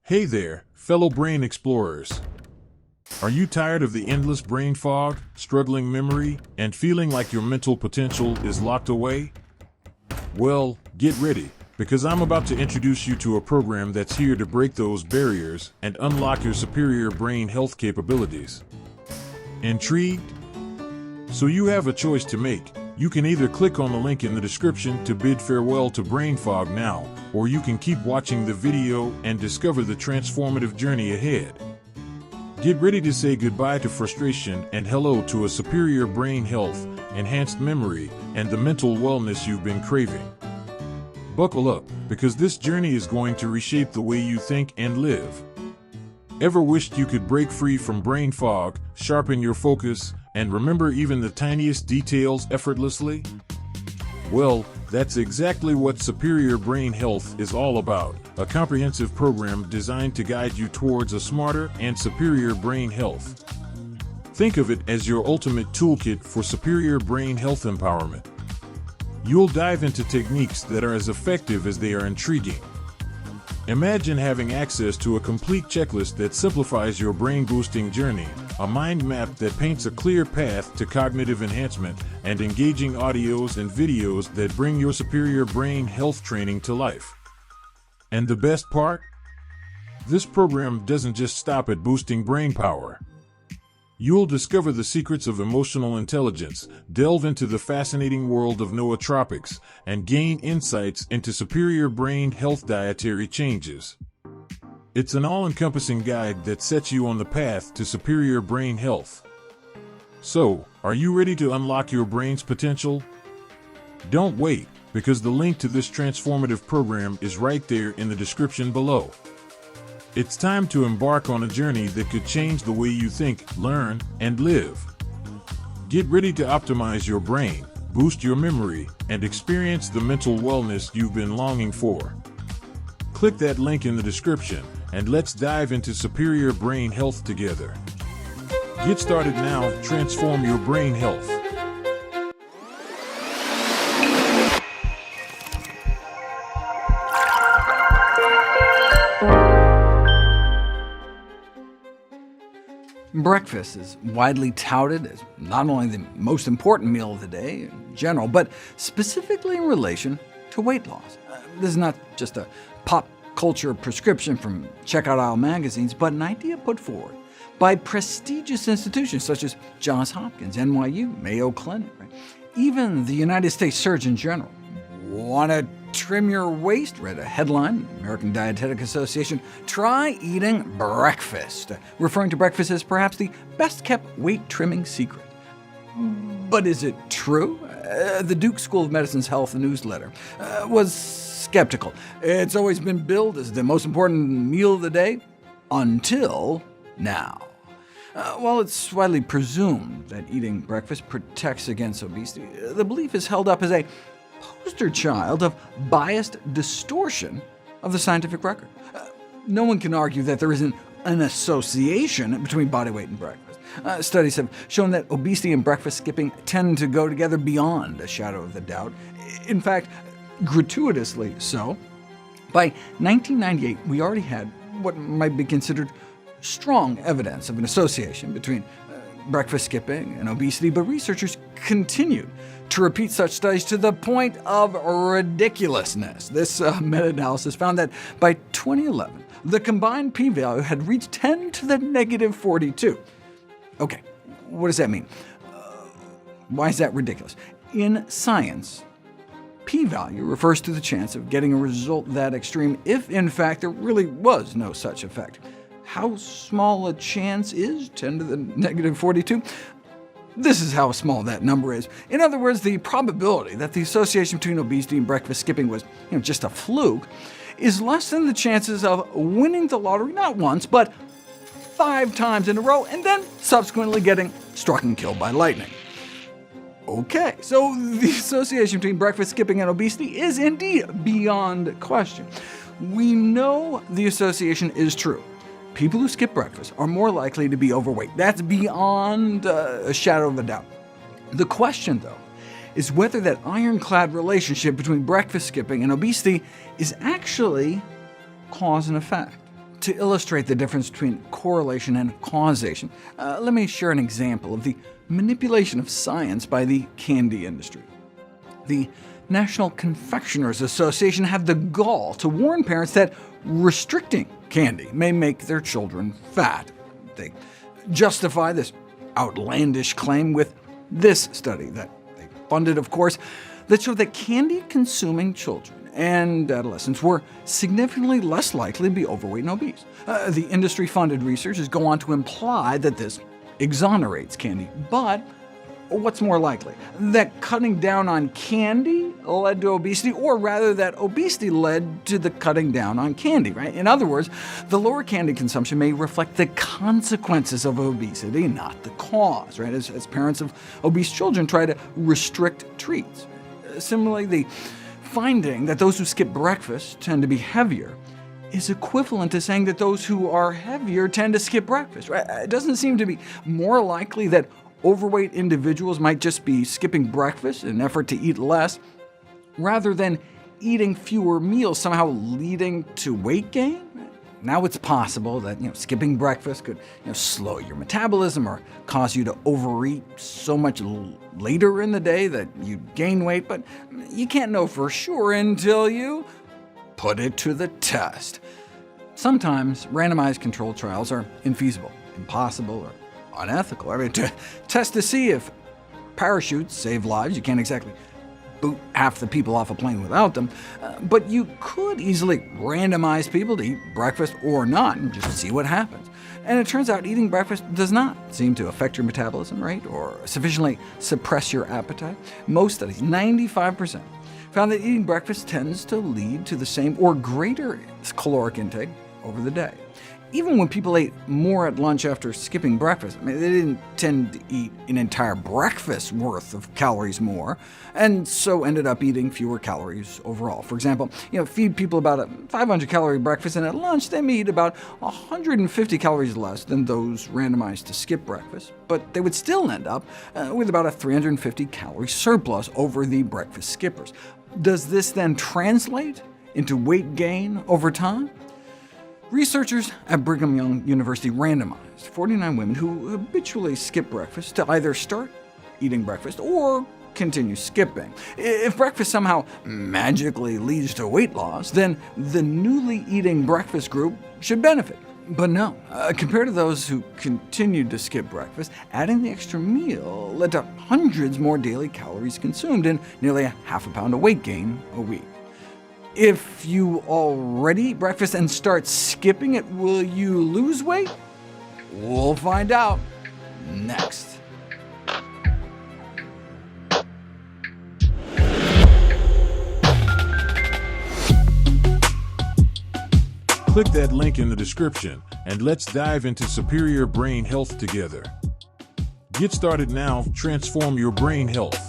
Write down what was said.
Hey there, fellow brain explorers. Are you tired of the endless brain fog, struggling memory, and feeling like your mental potential is locked away? Well, get ready, because I'm about to introduce you to a program that's here to break those barriers and unlock your superior brain health capabilities. Intrigued? So you have a choice to make. You can either click on the link in the description to bid farewell to brain fog now, or you can keep watching the video and discover the transformative journey ahead. Get ready to say goodbye to frustration and hello to a superior brain health, enhanced memory, and the mental wellness you've been craving. Buckle up, because this journey is going to reshape the way you think and live. Ever wished you could break free from brain fog, sharpen your focus, and remember even the tiniest details effortlessly? Well, that's exactly what Superior Brain Health is all about, a comprehensive program designed to guide you towards a smarter and superior brain health. Think of it as your ultimate toolkit for superior brain health empowerment. You'll dive into techniques that are as effective as they are intriguing. Imagine having access to a complete checklist that simplifies your brain-boosting journey, a mind map that paints a clear path to cognitive enhancement, and engaging audios and videos that bring your superior brain health training to life. And the best part? This program doesn't just stop at boosting brain power. You'll discover the secrets of emotional intelligence, delve into the fascinating world of nootropics, and gain insights into superior brain health dietary changes. It's an all-encompassing guide that sets you on the path to superior brain health. So, are you ready to unlock your brain's potential? Don't wait, because the link to this transformative program is right there in the description below. It's time to embark on a journey that could change the way you think, learn, and live. Get ready to optimize your brain, boost your memory, and experience the mental wellness you've been longing for. Click that link in the description, and let's dive into superior brain health together. Get started now, transform your brain health. Breakfast is widely touted as not only the most important meal of the day in general, but specifically in relation to weight loss. This is not just a pop culture prescription from checkout aisle magazines, but an idea put forward by prestigious institutions such as Johns Hopkins, NYU, Mayo Clinic, right? Even the United States Surgeon General. Want to trim your waist? Read a headline, American Dietetic Association, try eating breakfast, referring to breakfast as perhaps the best-kept weight-trimming secret. But is it true? The Duke School of Medicine's health newsletter was skeptical. It's always been billed as the most important meal of the day, until now. While it's widely presumed that eating breakfast protects against obesity, the belief is held up as a poster child of biased distortion of the scientific record. No one can argue that there isn't an association between body weight and breakfast. Studies have shown that obesity and breakfast skipping tend to go together beyond a shadow of a doubt. In fact, gratuitously so. By 1998, we already had what might be considered strong evidence of an association between breakfast skipping and obesity, but researchers continued to repeat such studies to the point of ridiculousness. This meta-analysis found that by 2011, the combined p-value had reached 10 to the negative 42. OK, what does that mean? Why is that ridiculous? In science, p-value refers to the chance of getting a result that extreme if, in fact, there really was no such effect. How small a chance is 10 to the negative 42? This is how small that number is. In other words, the probability that the association between obesity and breakfast skipping was just a fluke is less than the chances of winning the lottery not once, but 5 times in a row, and then subsequently getting struck and killed by lightning. OK, so the association between breakfast skipping and obesity is indeed beyond question. We know the association is true. People who skip breakfast are more likely to be overweight. That's beyond a shadow of a doubt. The question, though, is whether that ironclad relationship between breakfast skipping and obesity is actually cause and effect. To illustrate the difference between correlation and causation, let me share an example of the manipulation of science by the candy industry. The National Confectioners Association had the gall to warn parents that restricting candy may make their children fat. They justify this outlandish claim with this study that they funded, of course, that showed that candy-consuming children and adolescents were significantly less likely to be overweight and obese. The industry-funded researchers go on to imply that this exonerates candy, but what's more likely? That cutting down on candy led to obesity, or rather that obesity led to the cutting down on candy, right? In other words, the lower candy consumption may reflect the consequences of obesity, not the cause, right? As parents of obese children try to restrict treats. Similarly, the finding that those who skip breakfast tend to be heavier is equivalent to saying that those who are heavier tend to skip breakfast, right? It doesn't seem to be more likely that overweight individuals might just be skipping breakfast in an effort to eat less, rather than eating fewer meals somehow leading to weight gain. Now it's possible that skipping breakfast could slow your metabolism or cause you to overeat so much later in the day that you gain weight, but you can't know for sure until you put it to the test. Sometimes randomized controlled trials are infeasible, impossible, or unethical. To test to see if parachutes save lives, you can't exactly boot half the people off a plane without them, but you could easily randomize people to eat breakfast or not and just see what happens. And it turns out eating breakfast does not seem to affect your metabolism rate or sufficiently suppress your appetite. Most studies, 95%, found that eating breakfast tends to lead to the same or greater caloric intake over the day. Even when people ate more at lunch after skipping breakfast, they didn't tend to eat an entire breakfast worth of calories more, and so ended up eating fewer calories overall. For example, feed people about a 500-calorie breakfast, and at lunch they may eat about 150 calories less than those randomized to skip breakfast, but they would still end up with about a 350-calorie surplus over the breakfast skippers. Does this then translate into weight gain over time? Researchers at Brigham Young University randomized 49 women who habitually skip breakfast to either start eating breakfast or continue skipping. If breakfast somehow magically leads to weight loss, then the newly eating breakfast group should benefit. But no, compared to those who continued to skip breakfast, adding the extra meal led to hundreds more daily calories consumed and nearly a half a pound of weight gain a week. If you already eat breakfast and start skipping it, will you lose weight? We'll find out next. Click that link in the description, and let's dive into superior brain health together. Get started now, transform your brain health.